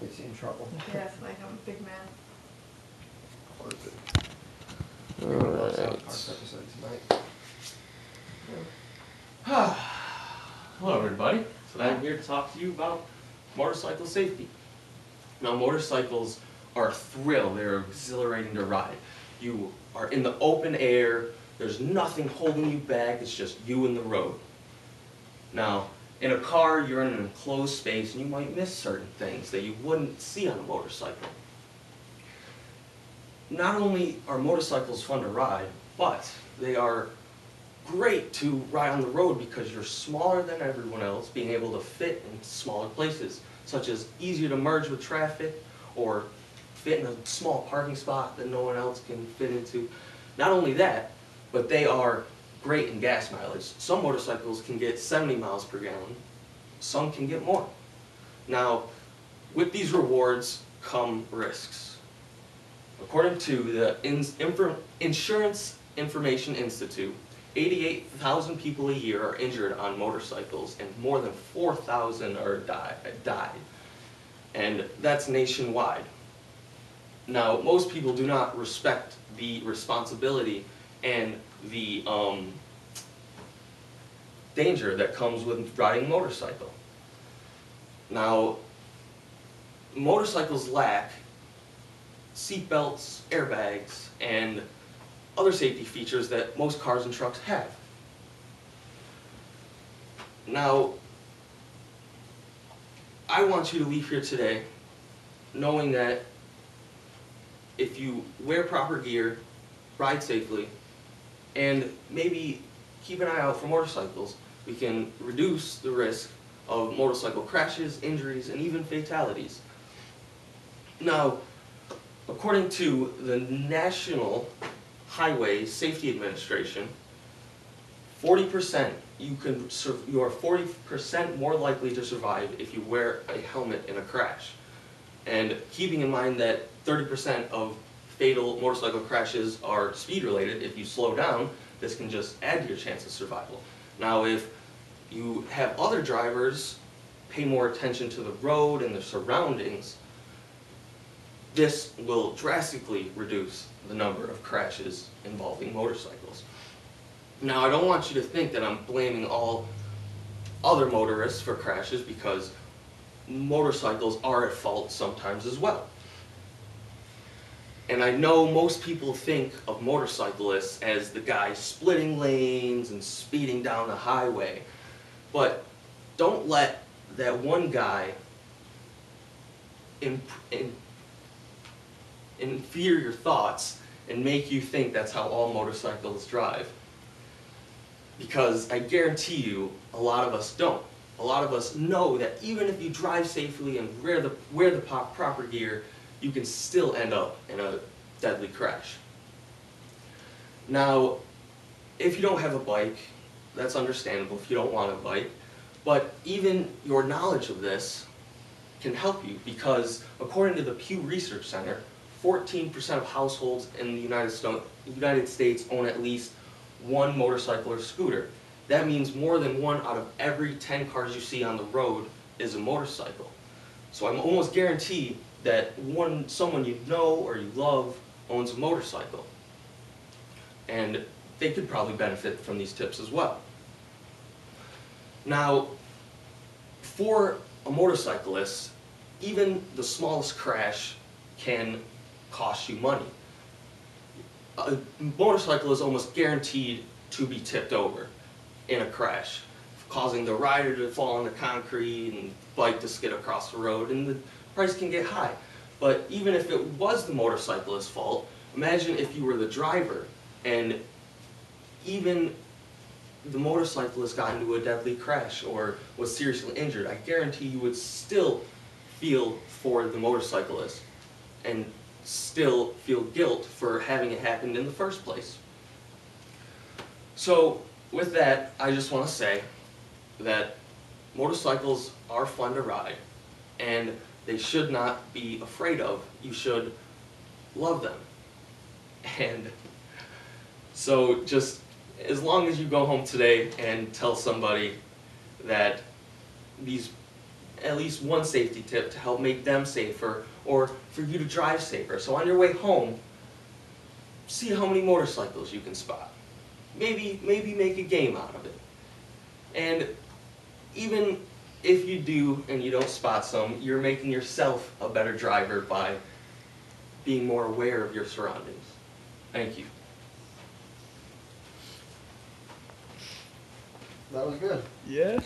Gets you in trouble. Yes, like I'm a big man. Hello everybody. Today I'm here to talk to you about motorcycle safety. Now motorcycles are a thrill, they're exhilarating to ride. You are in the open air, there's nothing holding you back, it's just you and the road. Now, in a car you're in an enclosed space and you might miss certain things that you wouldn't see on a motorcycle. Not only are motorcycles fun to ride, but they are great to ride on the road because you're smaller than everyone else, being able to fit in smaller places, such as easier to merge with traffic or fit in a small parking spot that no one else can fit into. Not only that, but they are great in gas mileage. Some motorcycles can get 70 miles per gallon, some can get more. Now, with these rewards come risks. According to the Insurance Information Institute, 88,000 people a year are injured on motorcycles and more than 4,000 are died. And that's nationwide. Now, most people do not respect the responsibility and the danger that comes with riding a motorcycle. Now, motorcycles lack seat belts, airbags, and other safety features that most cars and trucks have. Now, I want you to leave here today knowing that if you wear proper gear, ride safely, and maybe keep an eye out for motorcycles, we can reduce the risk of motorcycle crashes, injuries, and even fatalities. Now, according to the National Highway Safety Administration, 40% you are 40% more likely to survive if you wear a helmet in a crash. And keeping in mind that 30% of fatal motorcycle crashes are speed related, if you slow down, this can just add to your chance of survival. Now, if you have other drivers pay more attention to the road and the surroundings, this will drastically reduce the number of crashes involving motorcycles. Now, I don't want you to think that I'm blaming all other motorists for crashes, because motorcycles are at fault sometimes as well. And I know most people think of motorcyclists as the guy splitting lanes and speeding down the highway, but don't let that one guy inferior your thoughts and make you think that's how all motorcyclists drive. Because I guarantee you, a lot of us don't. A lot of us know that even if you drive safely and wear the proper gear, you can still end up in a deadly crash. Now, if you don't have a bike, that's understandable if you don't want a bike, but even your knowledge of this can help you, because according to the Pew Research Center, 14% of households in the United States own at least one motorcycle or scooter. That means more than 1 out of every 10 cars you see on the road is a motorcycle. So I'm almost guaranteed that someone you know or you love owns a motorcycle. And they could probably benefit from these tips as well. Now, for a motorcyclist, even the smallest crash can cost you money. A motorcycle is almost guaranteed to be tipped over in a crash, causing the rider to fall on the concrete and bike to skid across the road, and the price can get high. But even if it was the motorcyclist's fault, imagine if you were the driver and even the motorcyclist got into a deadly crash or was seriously injured. I guarantee you would still feel for the motorcyclist and still feel guilt for having it happen in the first place. So with that, I just want to say that motorcycles are fun to ride and they should not be afraid of. You should love them. And so just as long as you go home today and tell somebody that these at least one safety tip to help make them safer or for you to drive safer. So on your way home, see how many motorcycles you can spot. Maybe make a game out of it. And even if you do and you don't spot some, you're making yourself a better driver by being more aware of your surroundings. Thank you. That was good. Yeah.